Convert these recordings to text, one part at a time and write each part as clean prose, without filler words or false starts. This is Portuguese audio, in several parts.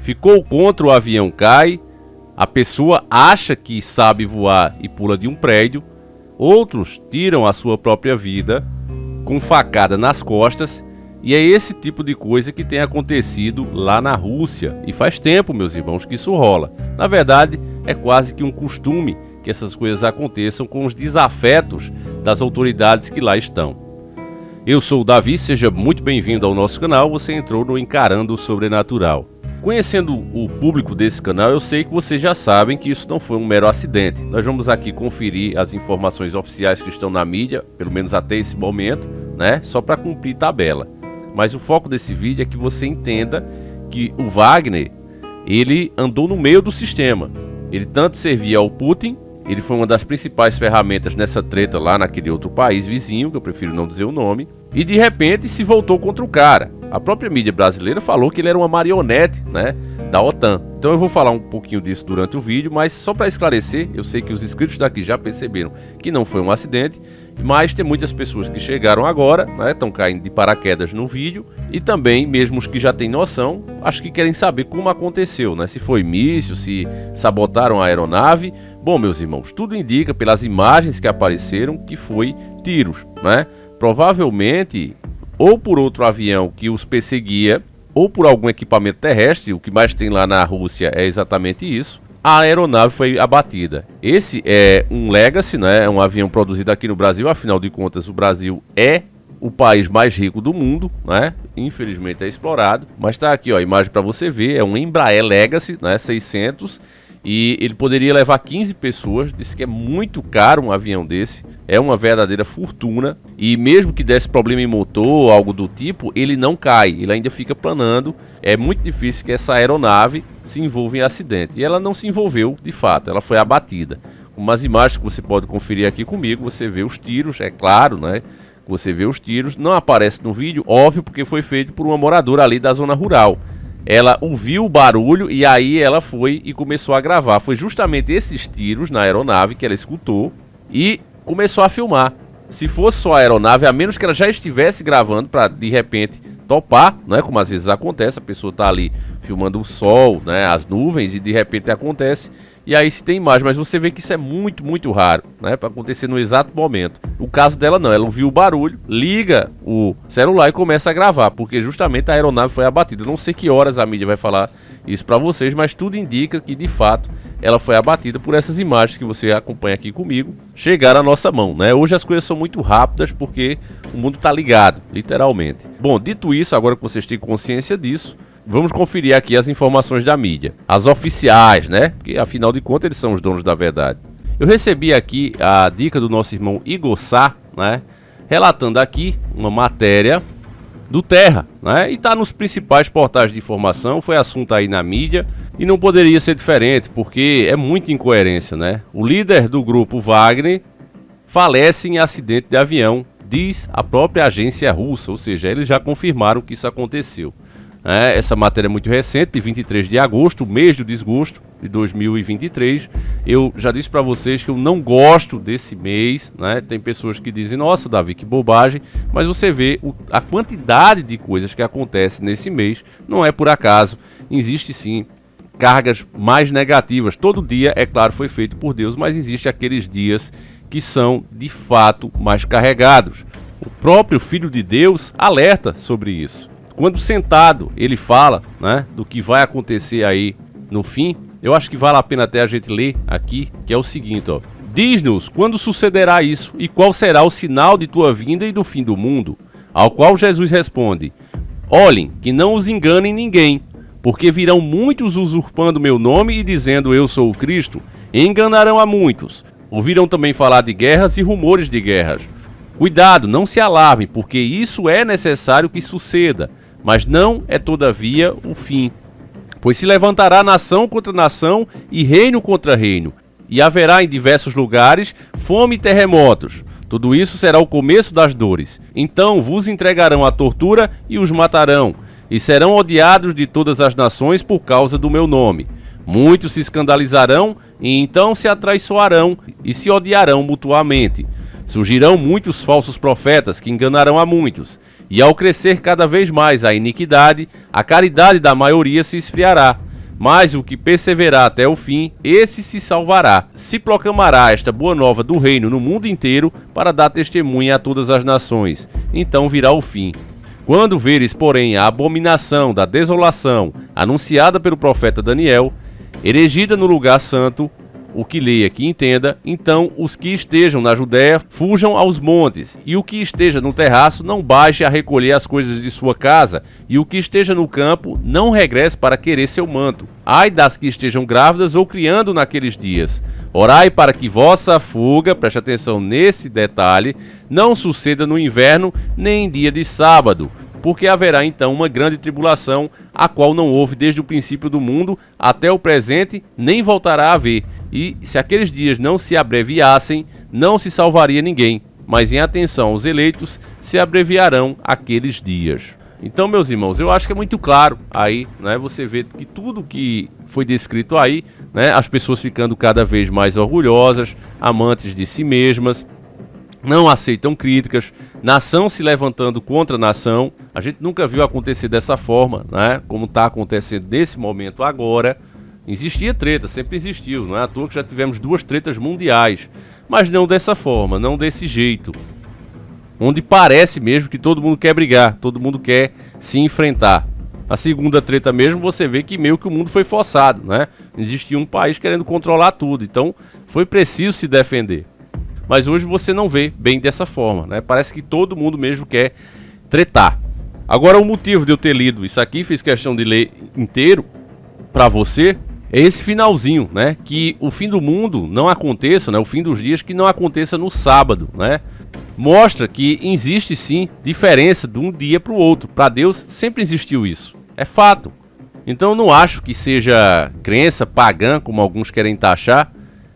ficou contra o avião, cai, a pessoa acha que sabe voar e pula de um prédio, outros tiram a sua própria vida com facada nas costas, e é esse tipo de coisa que tem acontecido lá na Rússia, e faz tempo, meus irmãos, que isso rola. Na verdade, é quase que um costume que essas coisas aconteçam com os desafetos das autoridades que lá estão. Eu sou o Davi, seja muito bem-vindo ao nosso canal. Você entrou no Encarando o Sobrenatural. Conhecendo o público desse canal, eu sei que vocês já sabem que isso não foi um mero acidente. Nós vamos aqui conferir as informações oficiais que estão na mídia, pelo menos até esse momento, né? Só para cumprir tabela. Mas o foco desse vídeo é que você entenda que o Wagner, ele andou no meio do sistema. Ele tanto servia ao Putin, ele foi uma das principais ferramentas nessa treta lá naquele outro país vizinho, que eu prefiro não dizer o nome, e de repente se voltou contra o cara. A própria mídia brasileira falou que ele era uma marionete, né, da OTAN. Então eu vou falar um pouquinho disso durante o vídeo, mas só para esclarecer, eu sei que os inscritos daqui já perceberam que não foi um acidente, mas tem muitas pessoas que chegaram agora, né, estão caindo de paraquedas no vídeo, e também, mesmo os que já têm noção, acho que querem saber como aconteceu, né, se foi míssil, se sabotaram a aeronave. Bom, meus irmãos, tudo indica pelas imagens que apareceram que foi tiros, né, provavelmente ou por outro avião que os perseguia, ou por algum equipamento terrestre. O que mais tem lá na Rússia é exatamente isso. A aeronave foi abatida. Esse é um Legacy, né? É um avião produzido aqui no Brasil. Afinal de contas, o Brasil é o país mais rico do mundo, né? Infelizmente é explorado. Mas tá aqui, ó, a imagem para você ver. É um Embraer Legacy, né? 600. E ele poderia levar 15 pessoas. Disse que é muito caro um avião desse. É uma verdadeira fortuna. E mesmo que desse problema em motor ou algo do tipo, ele não cai. Ele ainda fica planando. É muito difícil que essa aeronave se envolva em acidente. E ela não se envolveu de fato. Ela foi abatida. Umas imagens que você pode conferir aqui comigo. Você vê os tiros, é claro, né? Você vê os tiros. Não aparece no vídeo, óbvio, porque foi feito por uma moradora ali da zona rural. Ela ouviu o barulho e aí ela foi e começou a gravar. Foi justamente esses tiros na aeronave que ela escutou e começou a filmar. Se fosse só a aeronave, a menos que ela já estivesse gravando para de repente topar, né? Como às vezes acontece, a pessoa tá ali filmando o sol, né? As nuvens, e de repente acontece. E aí se tem imagem, mas você vê que isso é muito, muito raro, né? Para acontecer no exato momento. O caso dela não, ela ouviu o barulho, liga o celular e começa a gravar, porque justamente a aeronave foi abatida. Eu não sei que horas a mídia vai falar isso para vocês, mas tudo indica que de fato ela foi abatida por essas imagens que você acompanha aqui comigo, chegaram à nossa mão, né? Hoje as coisas são muito rápidas porque o mundo tá ligado, literalmente. Bom, dito isso, agora que vocês têm consciência disso, vamos conferir aqui as informações da mídia, as oficiais, né? Porque afinal de contas eles são os donos da verdade. Eu recebi aqui a dica do nosso irmão Igor Sá, né? Relatando aqui uma matéria do Terra, né? E tá nos principais portais de informação, foi assunto aí na mídia e não poderia ser diferente, porque é muita incoerência, né? O líder do grupo Wagner falece em acidente de avião, diz a própria agência russa, ou seja, eles já confirmaram que isso aconteceu. Essa matéria é muito recente, de 23 de agosto, mês do desgosto de 2023. Eu já disse para vocês que eu não gosto desse mês, né? Tem pessoas que dizem, nossa, Davi, que bobagem. Mas você vê a quantidade de coisas que acontecem nesse mês, não é por acaso. Existe sim cargas mais negativas. Todo dia, é claro, foi feito por Deus, mas existem aqueles dias que são de fato mais carregados. O próprio Filho de Deus alerta sobre isso. Quando sentado ele fala, né, do que vai acontecer aí no fim, eu acho que vale a pena até a gente ler aqui, que é o seguinte, ó. Diz-nos quando sucederá isso e qual será o sinal de tua vinda e do fim do mundo. Ao qual Jesus responde, olhem, que não os enganem ninguém, porque virão muitos usurpando meu nome e dizendo eu sou o Cristo, e enganarão a muitos. Ouviram também falar de guerras e rumores de guerras. Cuidado, não se alarme, porque isso é necessário que suceda. Mas não é todavia o fim. Pois se levantará nação contra nação e reino contra reino, e haverá em diversos lugares fome e terremotos. Tudo isso será o começo das dores. Então vos entregarão à tortura e os matarão, e serão odiados de todas as nações por causa do meu nome. Muitos se escandalizarão e então se atraiçoarão e se odiarão mutuamente. Surgirão muitos falsos profetas que enganarão a muitos. E ao crescer cada vez mais a iniquidade, a caridade da maioria se esfriará. Mas o que perseverar até o fim, esse se salvará. Se proclamará esta boa nova do reino no mundo inteiro para dar testemunha a todas as nações. Então virá o fim. Quando veres, porém, a abominação da desolação anunciada pelo profeta Daniel, erigida no lugar santo, o que leia que entenda, então os que estejam na Judéia fujam aos montes, e o que esteja no terraço não baixe a recolher as coisas de sua casa, e o que esteja no campo não regresse para querer seu manto. Ai das que estejam grávidas ou criando naqueles dias. Orai para que vossa fuga, preste atenção nesse detalhe, não suceda no inverno nem em dia de sábado, porque haverá então uma grande tribulação, a qual não houve desde o princípio do mundo até o presente, nem voltará a haver. E se aqueles dias não se abreviassem, não se salvaria ninguém, mas em atenção aos eleitos, se abreviarão aqueles dias. Então, meus irmãos, eu acho que é muito claro aí, né? Você vê que tudo que foi descrito aí, né? As pessoas ficando cada vez mais orgulhosas, amantes de si mesmas, não aceitam críticas, nação se levantando contra nação. A gente nunca viu acontecer dessa forma, né? Como está acontecendo nesse momento agora. Existia treta, sempre existiu, não é à toa que já tivemos 2 tretas mundiais, mas não dessa forma, não desse jeito, onde parece mesmo que todo mundo quer brigar, todo mundo quer se enfrentar. A segunda treta mesmo, você vê que meio que o mundo foi forçado, né? Existia um país querendo controlar tudo, então foi preciso se defender. Mas hoje você não vê bem dessa forma, né? Parece que todo mundo mesmo quer tretar. Agora, o motivo de eu ter lido isso aqui, fiz questão de ler inteiro para você, é esse finalzinho, né? Que o fim do mundo não aconteça, né? O fim dos dias que não aconteça no sábado, né? Mostra que existe sim diferença de um dia para o outro. Para Deus sempre existiu isso, é fato. Então eu não acho que seja crença pagã, como alguns querem taxar,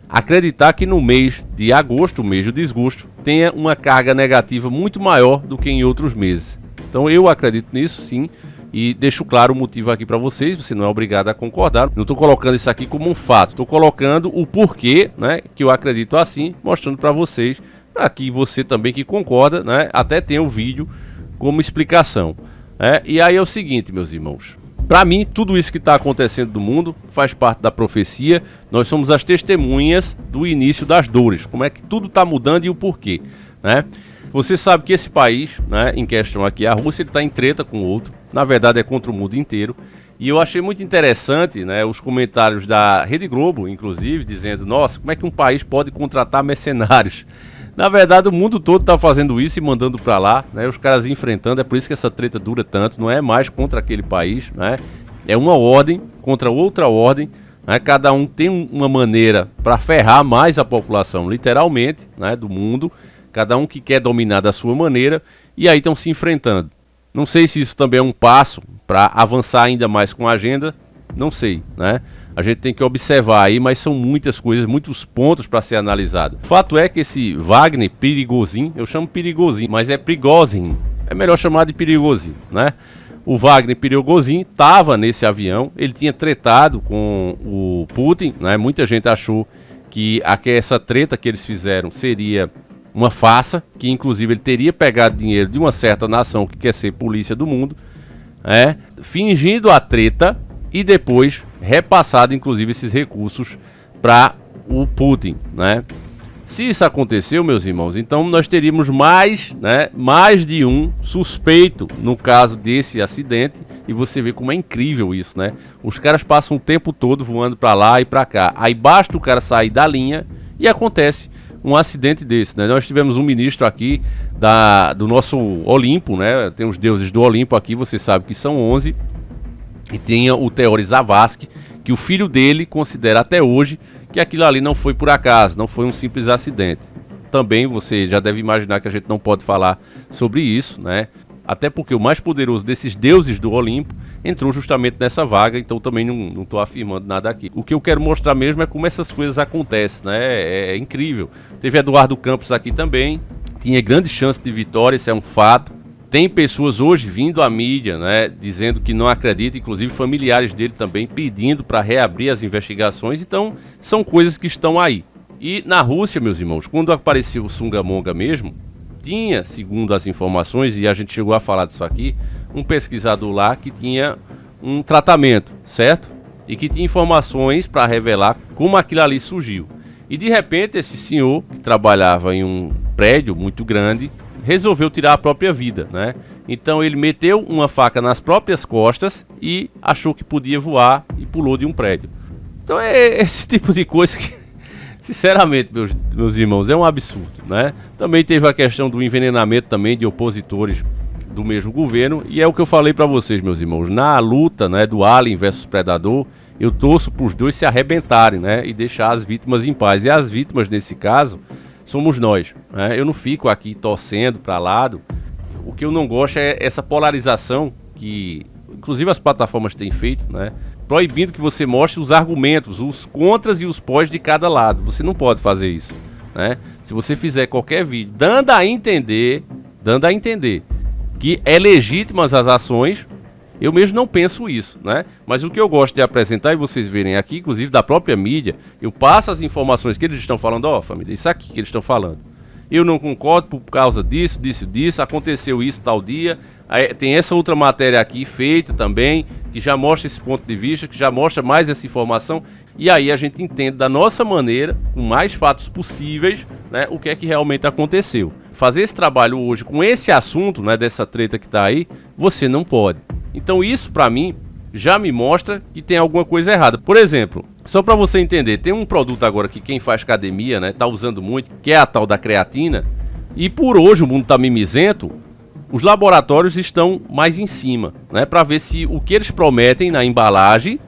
acreditar que no mês de agosto, o mês do desgosto, tenha uma carga negativa muito maior do que em outros meses. Então eu acredito nisso sim. E deixo claro o motivo aqui para vocês, você não é obrigado a concordar. Não estou colocando isso aqui como um fato, estou colocando o porquê, né, que eu acredito assim, mostrando para vocês, aqui você também que concorda, né, até tem o vídeo como explicação. E aí é o seguinte, meus irmãos, para mim tudo isso que está acontecendo no mundo faz parte da profecia, nós somos as testemunhas do início das dores, como é que tudo está mudando e o porquê, né? Você sabe que esse país, né, em questão aqui, a Rússia, ele está em treta com o outro. Na verdade é contra o mundo inteiro. E eu achei muito interessante, né, os comentários da Rede Globo, inclusive, dizendo: nossa, como é que um país pode contratar mercenários? Na verdade o mundo todo está fazendo isso e mandando para lá, né, os caras enfrentando. É por isso que essa treta dura tanto, não é mais contra aquele país, né, é uma ordem contra outra ordem, né, cada um tem uma maneira para ferrar mais a população, literalmente, né, do mundo. Cada um que quer dominar da sua maneira, e aí estão se enfrentando. Não sei se isso também é um passo para avançar ainda mais com a agenda, não sei, né? A gente tem que observar aí, mas são muitas coisas, muitos pontos para ser analisado. O fato é que esse Wagner Prigozhin, eu chamo Prigozhin, mas é Prigozhin, é melhor chamar de Prigozhin, né? O Wagner Prigozhin estava nesse avião, ele tinha tretado com o Putin, né? Muita gente achou que essa treta que eles fizeram seria uma farsa, que inclusive ele teria pegado dinheiro de uma certa nação que quer ser polícia do mundo, fingindo a treta e depois repassado inclusive esses recursos para o Putin, né? Se isso aconteceu, meus irmãos, então nós teríamos mais de um suspeito no caso desse acidente, e você vê como é incrível isso, né? Os caras passam o tempo todo voando para lá e para cá, aí basta o cara sair da linha e acontece um acidente desse, né? Nós tivemos um ministro aqui do nosso Olimpo, né? Tem os deuses do Olimpo aqui, você sabe que são 11, e tem o Teori Zavascki, que o filho dele considera até hoje que aquilo ali não foi por acaso, não foi um simples acidente. Também você já deve imaginar que a gente não pode falar sobre isso, né? Até porque o mais poderoso desses deuses do Olimpo entrou justamente nessa vaga, então também não estou afirmando nada aqui. O que eu quero mostrar mesmo é como essas coisas acontecem, né? É incrível. Teve Eduardo Campos aqui também, tinha grande chance de vitória, isso é um fato. Tem pessoas hoje vindo à mídia, né, dizendo que não acreditam, inclusive familiares dele também pedindo para reabrir as investigações, então são coisas que estão aí. E na Rússia, meus irmãos, quando apareceu o Sungamonga mesmo, tinha, segundo as informações, e a gente chegou a falar disso aqui, um pesquisador lá que tinha um tratamento, certo? e que tinha informações para revelar como aquilo ali surgiu. E de repente esse senhor, que trabalhava em um prédio muito grande, resolveu tirar a própria vida, né? Então ele meteu uma faca nas próprias costas e achou que podia voar e pulou de um prédio. Então é esse tipo de coisa que, sinceramente, meus irmãos, é um absurdo, né? Também teve a questão do envenenamento também de opositores do mesmo governo, e é o que eu falei para vocês, meus irmãos, na luta, né, do Alien versus Predador, eu torço para os dois se arrebentarem, né, e deixar as vítimas em paz. E as vítimas nesse caso somos nós, né? Eu não fico aqui torcendo para lado. O que eu não gosto é essa polarização que, inclusive, as plataformas têm feito, né? Proibindo que você mostre os argumentos, os contras e os pós de cada lado. Você não pode fazer isso, né? Se você fizer qualquer vídeo dando a entender que é legítimas as ações, eu mesmo não penso isso, né? Mas o que eu gosto de apresentar, e vocês verem aqui, inclusive da própria mídia, eu passo as informações que eles estão falando. Ó, família, isso aqui que eles estão falando, eu não concordo por causa disso, aconteceu isso tal dia. Aí tem essa outra matéria aqui feita também, que já mostra esse ponto de vista, que já mostra mais essa informação. E aí a gente entende da nossa maneira, com mais fatos possíveis, né, o que é que realmente aconteceu. Fazer esse trabalho hoje com esse assunto, né, dessa treta que tá aí, você não pode. Então isso pra mim já me mostra que tem alguma coisa errada. Por exemplo, só para você entender, tem um produto agora que quem faz academia, né, tá usando muito, que é a tal da creatina. E por hoje o mundo tá mimizento, os laboratórios estão mais em cima, né, para ver se o que eles prometem na embalagem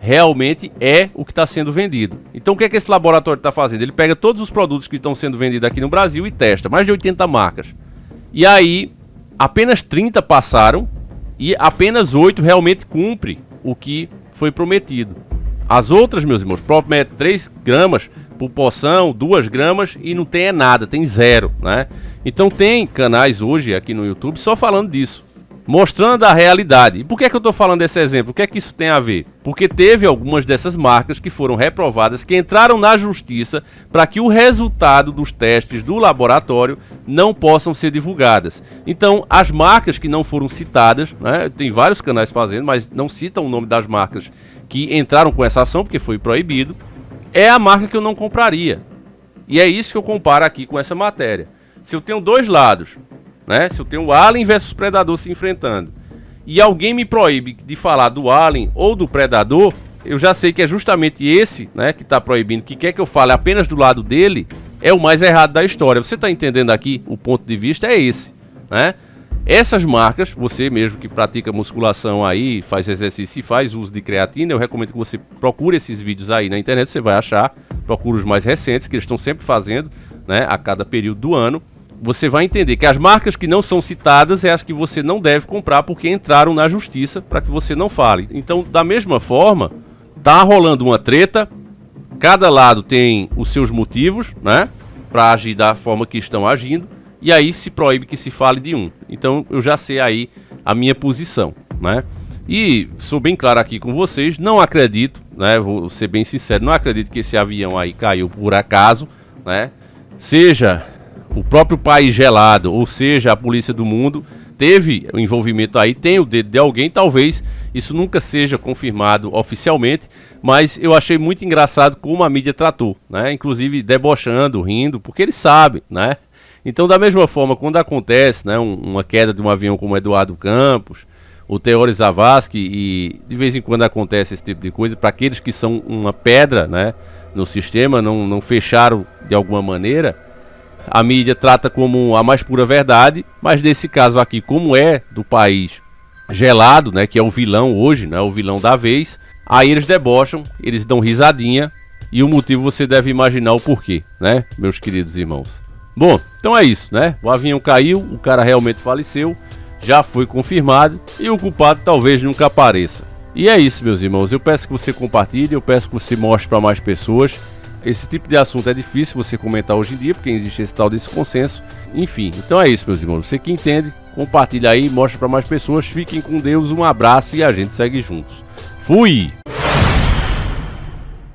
realmente é o que está sendo vendido. Então o que é que esse laboratório está fazendo? Ele pega todos os produtos que estão sendo vendidos aqui no Brasil e testa, mais de 80 marcas. E aí, apenas 30 passaram e apenas 8 realmente cumprem o que foi prometido. As outras, meus irmãos, prometem 3 gramas por porção, 2 gramas e não tem nada, tem 0, né? Então tem canais hoje aqui no YouTube só falando disso, mostrando a realidade. E por que é que eu estou falando desse exemplo? O que é que isso tem a ver? Porque teve algumas dessas marcas que foram reprovadas, que entraram na justiça para que o resultado dos testes do laboratório não possam ser divulgadas. Então, as marcas que não foram citadas, né, tem vários canais fazendo, mas não citam o nome das marcas que entraram com essa ação, porque foi proibido, é a marca que eu não compraria. E é isso que eu comparo aqui com essa matéria. Se eu tenho dois lados, né? Se eu tenho o Alien versus Predador se enfrentando e alguém me proíbe de falar do Alien ou do Predador, eu já sei que é justamente esse, né, que está proibindo, que quer que eu fale apenas do lado dele, é o mais errado da história. Você está entendendo aqui? O ponto de vista é esse, né? Essas marcas, você mesmo que pratica musculação aí, faz exercício e faz uso de creatina, eu recomendo que você procure esses vídeos aí na internet, você vai achar, procure os mais recentes, que eles estão sempre fazendo, né, a cada período do ano. Você vai entender que as marcas que não são citadas é as que você não deve comprar porque entraram na justiça para que você não fale. Então, da mesma forma, tá rolando uma treta, cada lado tem os seus motivos, né, para agir da forma que estão agindo, e aí se proíbe que se fale de um. Então, eu já sei aí a minha posição, né? E sou bem claro aqui com vocês, não acredito, né, vou ser bem sincero, não acredito que esse avião aí caiu por acaso, né? Seja o próprio país gelado, ou seja, a polícia do mundo, teve o envolvimento aí, tem o dedo de alguém, talvez isso nunca seja confirmado oficialmente, mas eu achei muito engraçado como a mídia tratou, né? Inclusive debochando, rindo, porque eles sabem, né? Então, da mesma forma, quando acontece, né, uma queda de um avião como Eduardo Campos, o Teori Zavascki, e de vez em quando acontece esse tipo de coisa, para aqueles que são uma pedra, né, no sistema, não fecharam de alguma maneira, a mídia trata como a mais pura verdade, mas nesse caso aqui, como é do país gelado, né, que é o vilão hoje, né, o vilão da vez, aí eles debocham, eles dão risadinha, e o motivo você deve imaginar o porquê, né, meus queridos irmãos. Bom, então é isso, né, o avião caiu, o cara realmente faleceu, já foi confirmado, e o culpado talvez nunca apareça. E é isso, meus irmãos, eu peço que você compartilhe, eu peço que você mostre para mais pessoas. Esse tipo de assunto é difícil você comentar hoje em dia, porque existe esse tal desse consenso. Enfim, então é isso, meus irmãos. Você que entende, compartilha aí, mostra para mais pessoas. Fiquem com Deus, um abraço e a gente segue juntos. Fui!